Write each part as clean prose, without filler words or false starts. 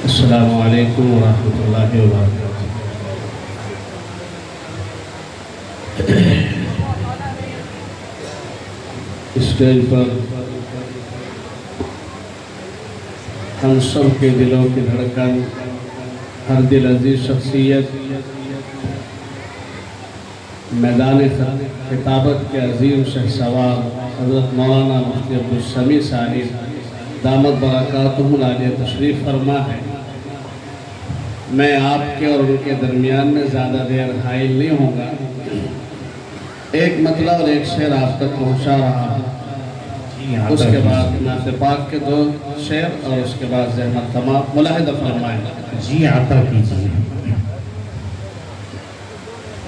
السلام علیکم ورحمۃ اللہ وبرکاتہ۔ اسٹیج پر ہم سب کے دلوں کی دھڑکن، ہر دل عزیز شخصیت، میدان خطابت کے عظیم شہسوار حضرت مولانا مفتی عبدالسمیع صاحب دامت برکاتہم العالیہ تشریف فرما ہے۔ میں آپ کے اور ان کے درمیان میں زیادہ دیر حائل نہیں ہوں گا، ایک مطلب اور ایک شعر آپ تک پہنچا رہا ہوں، اس کے بعد نعت پاک کے 2 شعر اور اس کے بعد زحمت تمام ملاحظہ فرمائیں۔ جی عطا کیجیے۔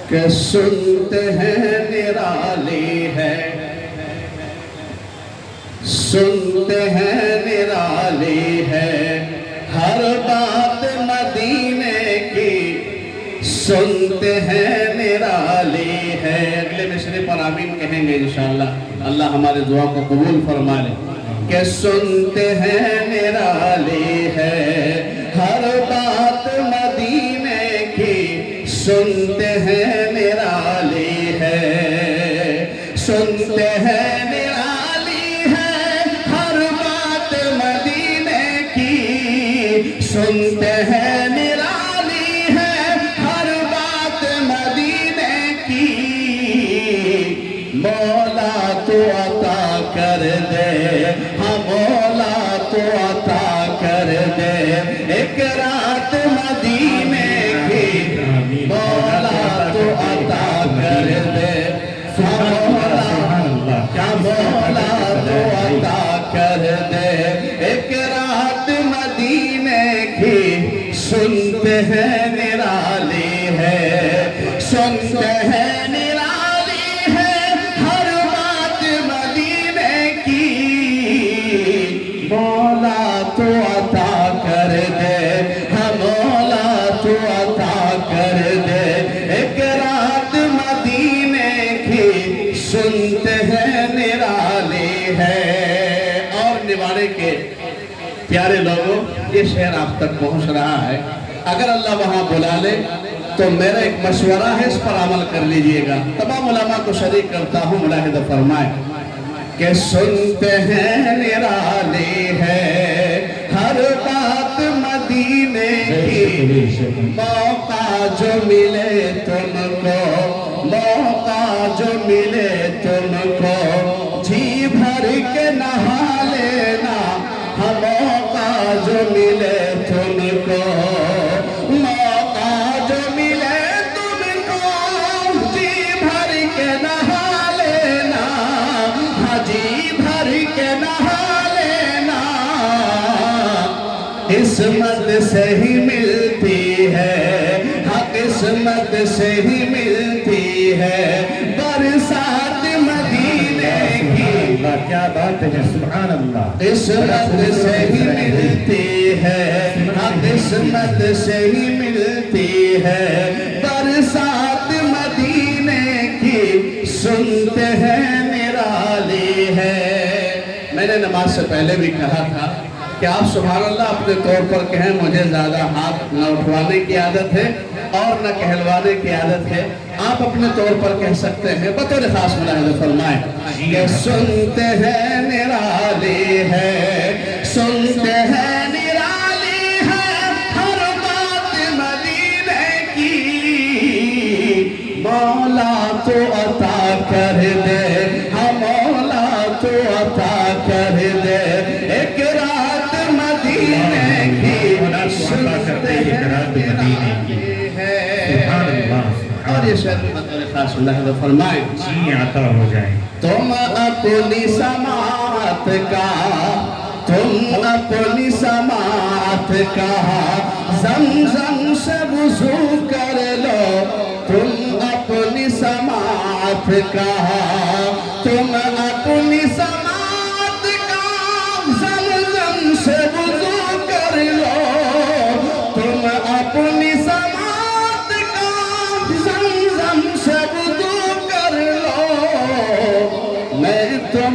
کہ سنتے ہیں نرالی ہے، سنتے ہیں نرالی ہے، ہر بات مدینے کی سنتے ہیں نرالی ہے۔ اگلے مصرعے پر آمین کہیں گے انشاءاللہ، اللہ ہمارے دعا کو قبول فرما لے۔ کہ سنتے ہیں نرالی ہے، ہر بات مدینے کی سنتے ہیں نرالی ہے، سنتے ہیں نرالی ہے، ہر بات مدینے کی سنتے ہیں نرالی ہے، ہر بات مدینے کی۔ مولا تو عطا کر دے، ہاں مولا تو عطا کر دے، ایک رات مدینے کی مولا تو عطا کر دے، کیا مولا تو عطا کر دے، ایک رات مدینے کی سنتے ہیں نرالی ہے، سنتے ہیں نرالی ہے، ہر بات مدینے کی۔ مولا تو عطا کر دے، ہاں مولا تو عطا کر دے، ایک رات مدینے کی سنتے ہیں نرالی ہے۔ اور نواڑے کے پیارے لوگوں، یہ شعر آپ تک پہنچ رہا ہے، اگر اللہ وہاں بلا لے تو میرا ایک مشورہ ہے، اس پر عمل کر لیجئے گا۔ تمام علماء کو شریک کرتا ہوں، ملاحظہ فرمائیں۔ کہ سنتے ہیں نرالی ہے، ہر بات مدینے کی، موقع جو ملے تم کو، موقع جو ملے تم کو، جی بھر کے نہا لینا، ہم موقع جو ملے تم کو، موقع جو ملے تم کو، جی بھر کے نہا لینا، ہاں جی بھر کے نہا لینا۔ قسمت سے ہی ملتی ہے، ہاں قسمت سے ہی ملتی ہے، برسات مدینے کی۔ کیا بات ہے، سبحان اللہ۔ قسمت سے ہی ملتی ہے، ہاں قسمت سے ہی ملتی ہے، برسات مدینے کی سنتے ہیں نرالی ہے۔ میں نے نماز سے پہلے بھی کہا تھا کہ آپ سبحان اللہ اپنے طور پر کہیں، مجھے زیادہ ہاتھ نہ اٹھوانے کی عادت ہے اور نہ کہلوانے کی عادت ہے، آپ اپنے طور پر کہہ سکتے ہیں، بطور خاص ملاحظہ فرمائیں۔ کہ سنتے ہیں نرالی ہے، سنتے ہیں نرالی ہے، ہر بات مدینے کی۔ مولا تو عطا کر دے، ہاں مولا تو عطا کر دے، ایک رات مدینے کی سنتے ہیں نرالی ہے۔ اور یہ شعر بطور خاص ملاحظہ فرمائیں۔ جی عطا ہو جائے۔ تم اپنی سماعت کا، تم اپنی سماعت کا، زمزم سے وضو کر لو، تم اپنی سماعت کا، تم اپنی سماعت کا، زمزم سے وضو کر لو، تم اپنی سماعت کا، زمزم سے وضو کر لو۔ میں تم